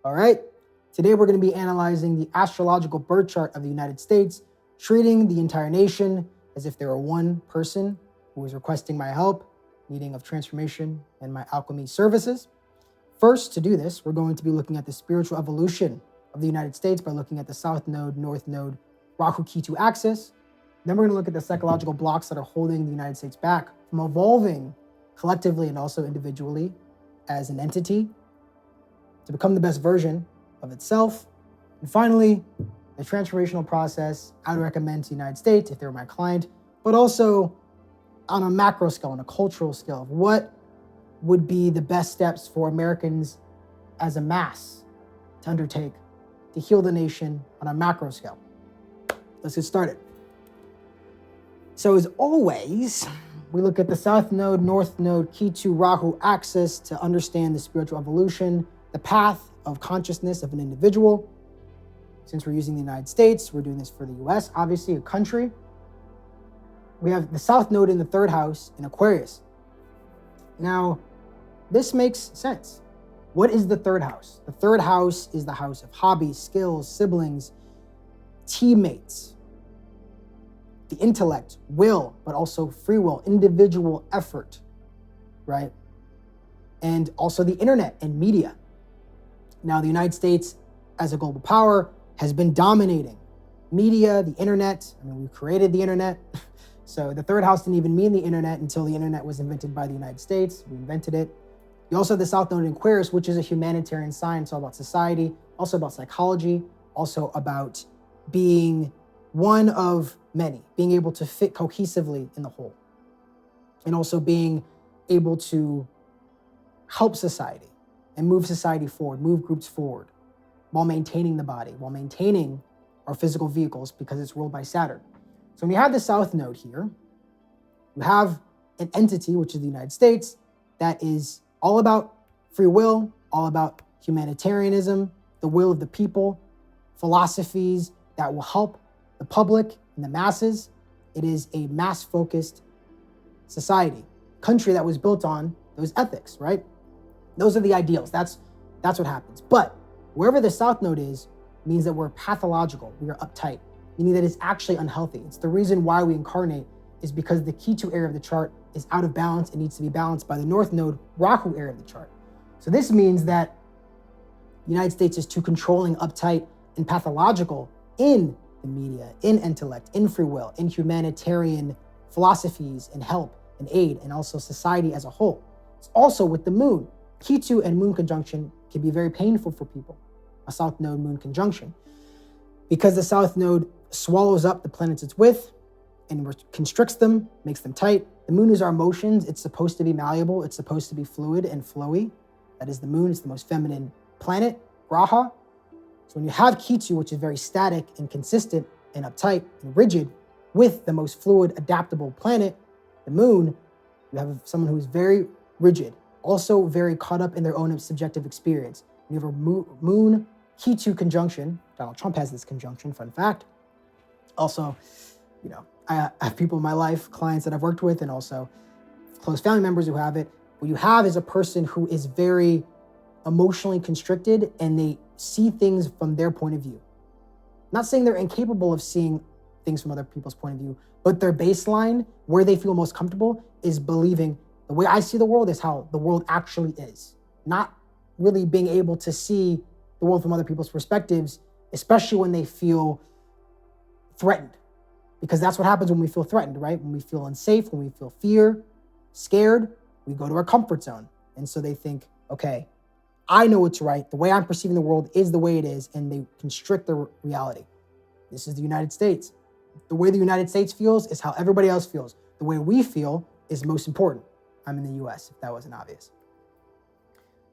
All right. Today we're going to be analyzing the astrological birth chart of the United States, treating the entire nation as if they were one person who is requesting my help, needing of transformation and my alchemy services. First, to do this, we're going to be looking at the spiritual evolution of the United States by looking at the South Node, North Node, Rahu Ketu axis. Then we're going to look at the psychological blocks that are holding the United States back from evolving collectively and also individually as an entity to become the best version of itself. And finally, the transformational process I would recommend to the United States if they were my client, but also on a macro scale, on a cultural scale, of what would be the best steps for Americans as a mass to undertake to heal the nation on a macro scale. Let's get started. So as always, we look at the South Node, North Node, Ketu, Rahu axis to understand the spiritual evolution, the path of consciousness of an individual. Since we're using the United States, we're doing this for the US, obviously a country. We have the South Node in the third house in Aquarius. Now, this makes sense. What is the third house? The third house is the house of hobbies, skills, siblings, teammates, the intellect, will, but also free will, individual effort, right? And also the internet and media. Now, the United States, as a global power, has been dominating media, the internet. I mean, we created the internet. So the third house didn't even mean the internet until the internet was invented by the United States. We invented it. You also have the South Node in Aquarius, which is a humanitarian sign. It's all about society, also about psychology, also about being one of many, being able to fit cohesively in the whole, and also being able to help society and move society forward, move groups forward, while maintaining the body, while maintaining our physical vehicles, because it's ruled by Saturn. So when you have the South Node here, you have an entity, which is the United States, that is all about free will, all about humanitarianism, the will of the people, philosophies that will help the public and the masses. It is a mass-focused society, country that was built on those ethics, right? Those are the ideals. That's what happens. But wherever the South Node is, means that we're pathological, we are uptight, meaning that it's actually unhealthy. It's the reason why we incarnate is because the Ketu area of the chart is out of balance. It needs to be balanced by the North Node, Rahu area of the chart. So this means that the United States is too controlling, uptight, and pathological in the media, in intellect, in free will, in humanitarian philosophies and help and aid, and also society as a whole. It's also with the moon. Ketu and moon conjunction can be very painful for people, a South Node moon conjunction, because the South Node swallows up the planets it's with and constricts them, makes them tight. The moon is our emotions. It's supposed to be malleable. It's supposed to be fluid and flowy. That is the moon. It's the most feminine planet, Graha. So when you have Ketu, which is very static and consistent and uptight and rigid, with the most fluid, adaptable planet, the moon, you have someone who is very rigid, also very caught up in their own subjective experience. You have a moon Ketu conjunction. Donald Trump has this conjunction, fun fact. Also, I have people in my life, clients that I've worked with, and also close family members who have it. What you have is a person who is very emotionally constricted, and they see things from their point of view. Not saying they're incapable of seeing things from other people's point of view, but their baseline, where they feel most comfortable, is believing the way I see the world is how the world actually is. Not really being able to see the world from other people's perspectives, especially when they feel threatened. Because that's what happens when we feel threatened, right? When we feel unsafe, when we feel fear, scared, we go to our comfort zone. And so they think, okay, I know what's right. The way I'm perceiving the world is the way it is, and they constrict their reality. This is the United States. The way the United States feels is how everybody else feels. The way we feel is most important. I'm in the US, if that wasn't obvious.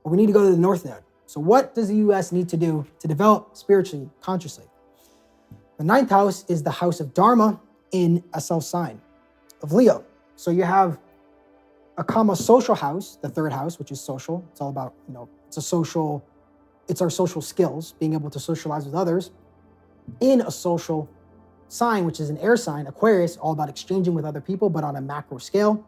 But we need to go to the North Node. So what does the US need to do to develop spiritually, consciously? The ninth house is the house of Dharma in a self-sign of Leo. So you have a comma social house, the third house, which is social. It's all about, it's our social skills, being able to socialize with others in a social sign, which is an air sign, Aquarius, all about exchanging with other people, but on a macro scale.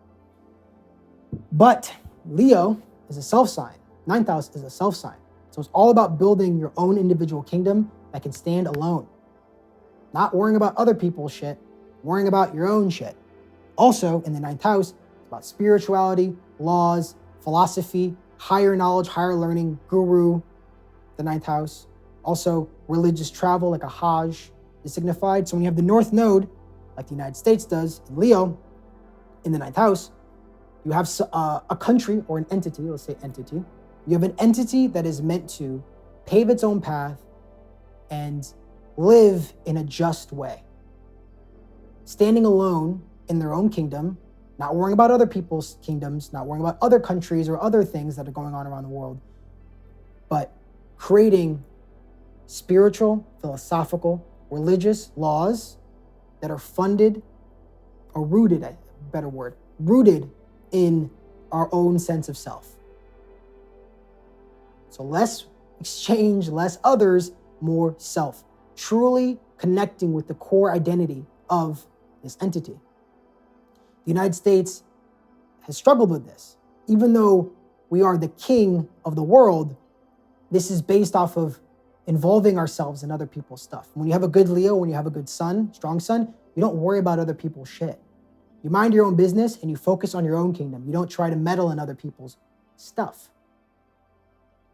But Leo is a self sign. Ninth house is a self sign. So it's all about building your own individual kingdom that can stand alone. Not worrying about other people's shit, worrying about your own shit. Also, in the ninth house, it's about spirituality, laws, philosophy, higher knowledge, higher learning, guru, the ninth house. Also, religious travel, like a Hajj is signified. So when you have the North Node, like the United States does, in Leo, in the ninth house, you have a country or an entity, let's say entity. You have an entity that is meant to pave its own path and live in a just way. Standing alone in their own kingdom, not worrying about other people's kingdoms, not worrying about other countries or other things that are going on around the world, but creating spiritual, philosophical, religious laws that are funded or rooted, a better word, rooted in our own sense of self. So less exchange, less others, more self. Truly connecting with the core identity of this entity. The United States has struggled with this. Even though we are the king of the world, this is based off of involving ourselves in other people's stuff. When you have a good Leo, when you have a good sun, strong sun, you don't worry about other people's shit. You mind your own business and you focus on your own kingdom. You don't try to meddle in other people's stuff.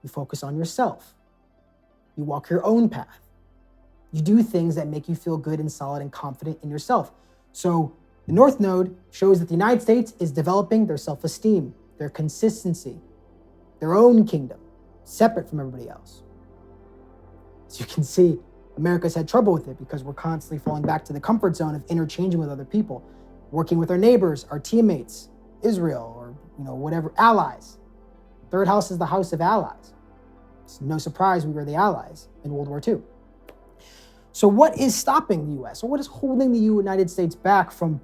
You focus on yourself. You walk your own path. You do things that make you feel good and solid and confident in yourself. So the North Node shows that the United States is developing their self-esteem, their consistency, their own kingdom, separate from everybody else. As you can see, America's had trouble with it because we're constantly falling back to the comfort zone of interchanging with other people, working with our neighbors, our teammates, Israel, or whatever, allies. Third house is the house of allies. It's no surprise we were the allies in World War II. So what is stopping the US, or what is holding the United States back from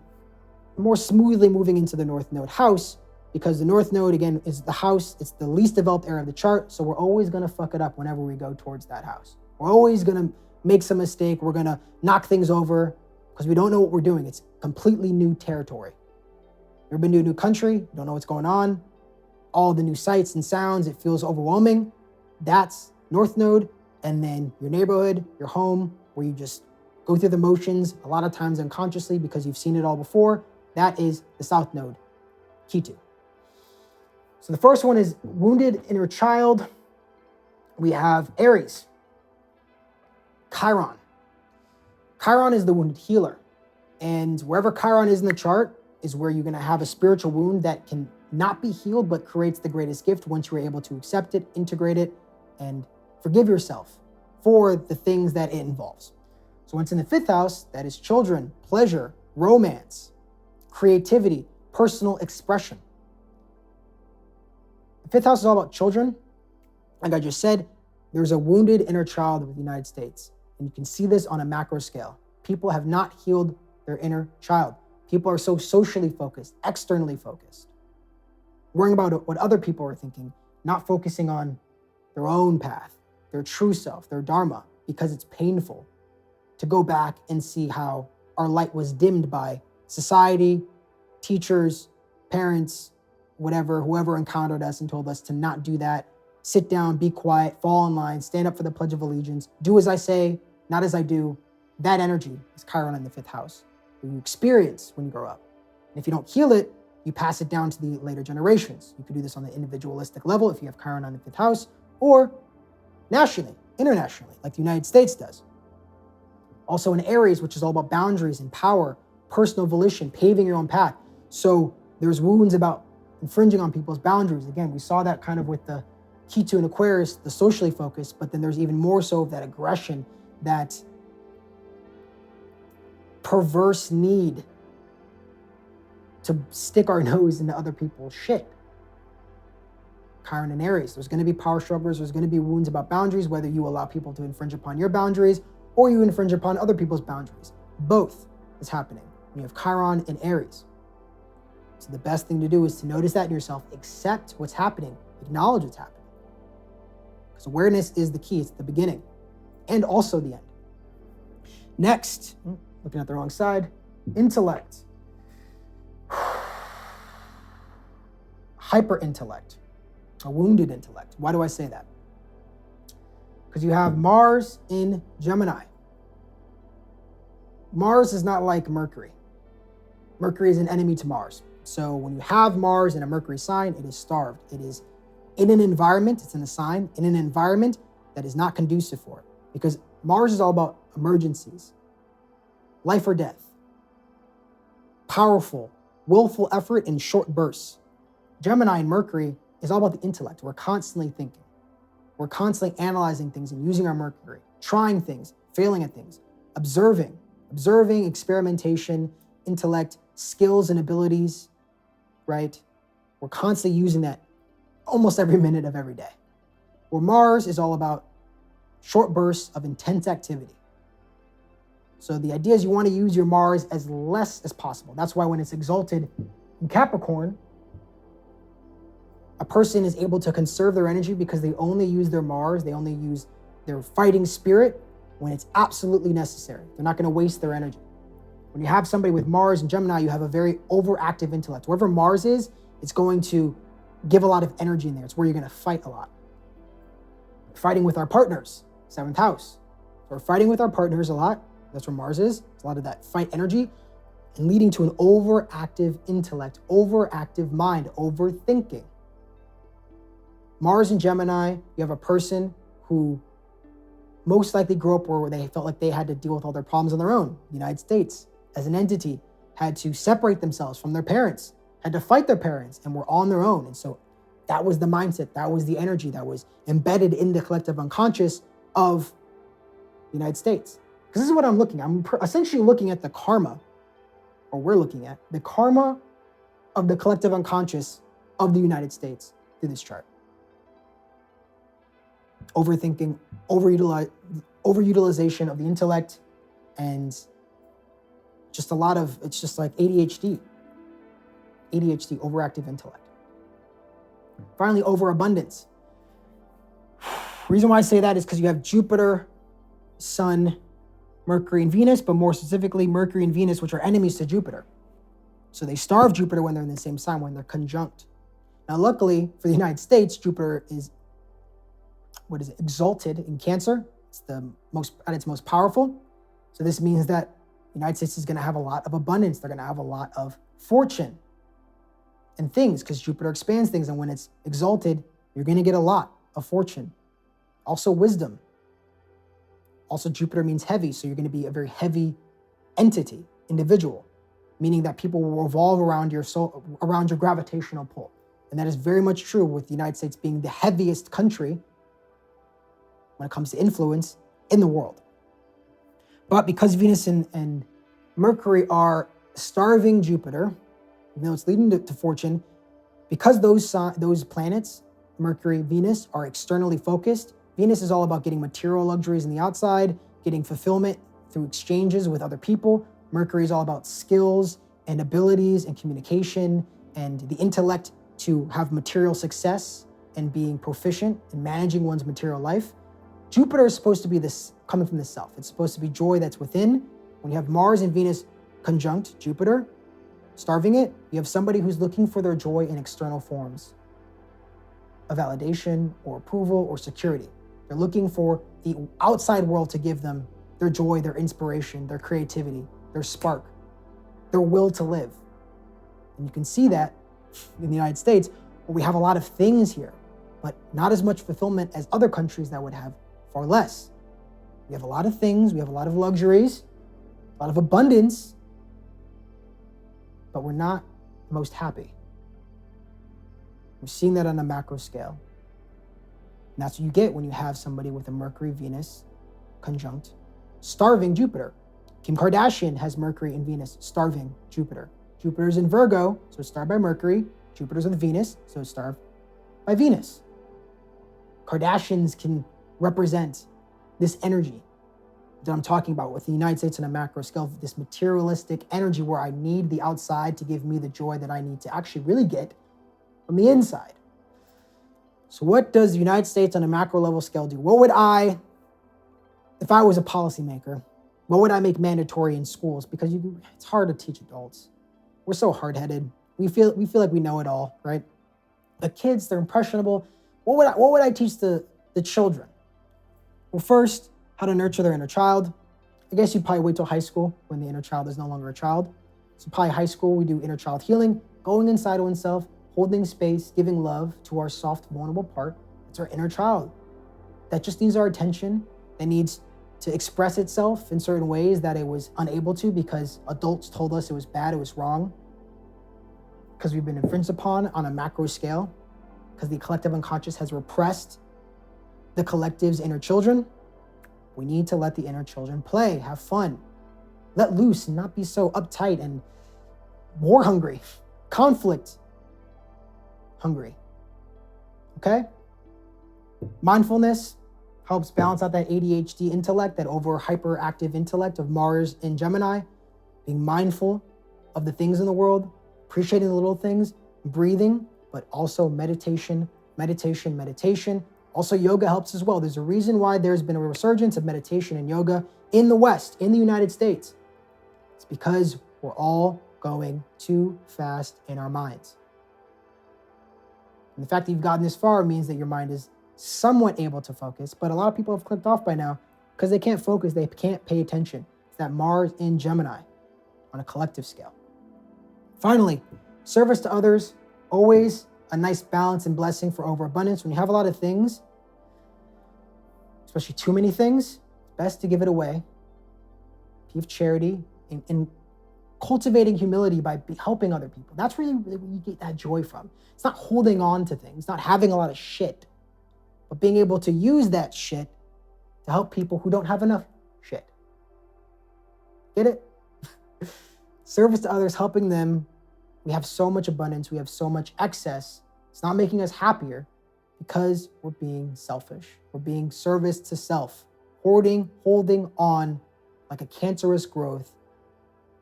more smoothly moving into the North Node house? Because the North Node, again, is the house, it's the least developed area of the chart, so we're always gonna fuck it up whenever we go towards that house. We're always gonna make some mistake, we're gonna knock things over, because we don't know what we're doing. It's completely new territory. You ever been to a new country, you don't know what's going on, all the new sights and sounds, it feels overwhelming. That's North Node, and then your neighborhood, your home, where you just go through the motions, a lot of times unconsciously because you've seen it all before. That is the South Node, Ketu. So the first one is wounded inner child. We have Aries, Chiron. Chiron is the wounded healer. And wherever Chiron is in the chart is where you're gonna have a spiritual wound that can not be healed, but creates the greatest gift once you're able to accept it, integrate it, and forgive yourself for the things that it involves. So once in the fifth house, that is children, pleasure, romance, creativity, personal expression. The fifth house is all about children. Like I just said, there's a wounded inner child with the United States. And you can see this on a macro scale. People have not healed their inner child. People are so socially focused, externally focused, worrying about what other people are thinking, not focusing on their own path, their true self, their dharma, because it's painful to go back and see how our light was dimmed by society, teachers, parents, whatever, whoever encountered us and told us to not do that. Sit down, be quiet, fall in line, stand up for the Pledge of Allegiance, do as I say, not as I do. That energy is Chiron in the fifth house, that you experience when you grow up. And if you don't heal it, you pass it down to the later generations. You can do this on the individualistic level if you have Chiron in the fifth house, or nationally, internationally, like the United States does. Also in Aries, which is all about boundaries and power, personal volition, paving your own path. So there's wounds about infringing on people's boundaries. Again, we saw that kind of with the Ketu and Aquarius, the socially focused, but then there's even more so of that aggression, that perverse need to stick our nose into other people's shit. Chiron and Aries, there's going to be power struggles, there's going to be wounds about boundaries, whether you allow people to infringe upon your boundaries or you infringe upon other people's boundaries. Both is happening when you have Chiron and Aries. So the best thing to do is to notice that in yourself, accept what's happening, acknowledge what's happening. Because awareness is the key, it's the beginning and also the end. Next, looking at the wrong side, intellect. Hyper intellect, a wounded intellect. Why do I say that? because you have Mars in Gemini. Mars is not like Mercury. Mercury is an enemy to Mars. So when you have Mars in a Mercury sign, it is starved. It is in an environment, it's in a sign, in an environment that is not conducive for it. Because Mars is all about emergencies, life or death, powerful, willful effort in short bursts. Gemini and Mercury is all about the intellect. We're constantly thinking. We're constantly analyzing things and using our Mercury, trying things, failing at things, observing, experimentation, intellect, skills and abilities, right? We're constantly using that almost every minute of every day. Where Mars is all about short bursts of intense activity. So the idea is you want to use your Mars as less as possible. That's why when it's exalted in Capricorn, a person is able to conserve their energy because they only use their Mars, they only use their fighting spirit when it's absolutely necessary. They're not going to waste their energy. When you have somebody with Mars and Gemini, you have a very overactive intellect. Wherever Mars is, it's going to give a lot of energy in there. It's where you're going to fight a lot. Fighting with our partners, 7th house. So we're fighting with our partners a lot. That's where Mars is. It's a lot of that fight energy and leading to an overactive intellect, overactive mind, overthinking. Mars and Gemini, you have a person who most likely grew up where they felt like they had to deal with all their problems on their own. The United States, as an entity, had to separate themselves from their parents, had to fight their parents, and were on their own. And so that was the mindset, that was the energy that was embedded in the collective unconscious of the United States. Because this is what I'm looking at. I'm essentially looking at the karma, or we're looking at the karma of the collective unconscious of the United States through this chart. Overthinking, overutilization of the intellect, and just a lot of, it's just like ADHD, overactive intellect. Finally, overabundance. The reason why I say that is because you have Jupiter, Sun, Mercury, and Venus, but more specifically Mercury and Venus, which are enemies to Jupiter. So they starve Jupiter when they're in the same sign, when they're conjunct. Now, luckily for the United States, Jupiter is, exalted in Cancer. It's at its most powerful. So this means that the United States is going to have a lot of abundance. They're going to have a lot of fortune and things, because Jupiter expands things. And when it's exalted, you're going to get a lot of fortune. Also wisdom. Also, Jupiter means heavy. So you're going to be a very heavy entity, individual, meaning that people will revolve around your soul, around your gravitational pull. And that is very much true with the United States being the heaviest country when it comes to influence in the world. But because Venus and Mercury are starving Jupiter, even though it's leading to fortune, because those planets, Mercury, Venus, are externally focused, Venus is all about getting material luxuries in the outside, getting fulfillment through exchanges with other people. Mercury is all about skills and abilities and communication and the intellect to have material success and being proficient in managing one's material life. Jupiter is supposed to be this coming from the self. It's supposed to be joy that's within. When you have Mars and Venus conjunct Jupiter, starving it, you have somebody who's looking for their joy in external forms of validation or approval or security. They're looking for the outside world to give them their joy, their inspiration, their creativity, their spark, their will to live. And you can see that in the United States, where we have a lot of things here, but not as much fulfillment as other countries that would have far less. We have a lot of things, we have a lot of luxuries, a lot of abundance, but we're not the most happy. We're seeing that on a macro scale. And that's what you get when you have somebody with a Mercury, Venus conjunct, starving Jupiter. Kim Kardashian has Mercury and Venus starving Jupiter. Jupiter's in Virgo, so it's starved by Mercury. Jupiter's with Venus, so it's starved by Venus. Kardashians can represent this energy that I'm talking about with the United States on a macro scale, this materialistic energy where I need the outside to give me the joy that I need to actually really get from the inside. So what does the United States on a macro level scale do? What would I, if I was a policymaker, what would I make mandatory in schools? Because it's hard to teach adults. We're so hard-headed. We feel like we know it all, right? The kids, they're impressionable. What would I teach the children? Well, first, how to nurture their inner child. I guess you'd probably wait till high school when the inner child is no longer a child. So probably high school, we do inner child healing, going inside oneself, holding space, giving love to our soft, vulnerable part. It's our inner child. That just needs our attention. That needs to express itself in certain ways that it was unable to because adults told us it was bad, it was wrong, because we've been infringed upon on a macro scale, because the collective unconscious has repressed the collective's inner children. We need to let the inner children play, have fun, let loose, and not be so uptight and war hungry, conflict hungry. Okay? Mindfulness helps balance out that ADHD intellect, that over hyperactive intellect of Mars in Gemini. Being mindful of the things in the world, appreciating the little things, breathing, but also meditation. Also, yoga helps as well. There's a reason why there's been a resurgence of meditation and yoga in the West, in the United States. It's because we're all going too fast in our minds. And the fact that you've gotten this far means that your mind is somewhat able to focus, but a lot of people have clicked off by now because they can't focus, they can't pay attention. It's that Mars in Gemini on a collective scale. Finally, service to others, always a nice balance and blessing for overabundance. When you have a lot of things, especially too many things, it's best to give it away. Give charity and cultivating humility by helping other people. That's really where you get that joy from. It's not holding on to things, not having a lot of shit, but being able to use that shit to help people who don't have enough shit. Get it? Service to others, helping them. We have so much abundance. We have so much excess. It's not making us happier because we're being selfish. We're being service to self, hoarding, holding on like a cancerous growth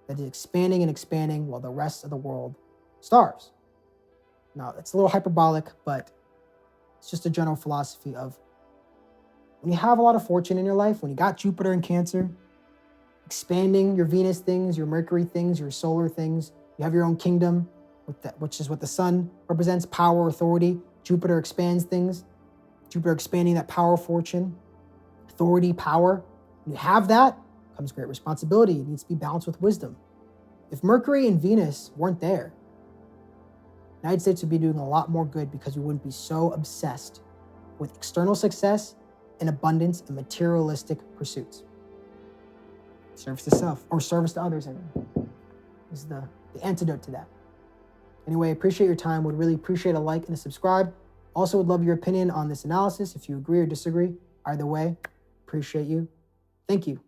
that is expanding and expanding while the rest of the world starves. Now, it's a little hyperbolic, but it's just a general philosophy of when you have a lot of fortune in your life, when you got Jupiter in Cancer, expanding your Venus things, your Mercury things, your solar things, you have your own kingdom, which is what the sun represents, power, authority. Jupiter expands things. Jupiter expanding that power, fortune, authority, power. When you have that, comes great responsibility. It needs to be balanced with wisdom. If Mercury and Venus weren't there, the United States would be doing a lot more good because we wouldn't be so obsessed with external success and abundance and materialistic pursuits. Service to self, or service to others, is the antidote to that. Anyway, appreciate your time. Would really appreciate a like and a subscribe. Also would love your opinion on this analysis. If you agree or disagree, either way, appreciate you. Thank you.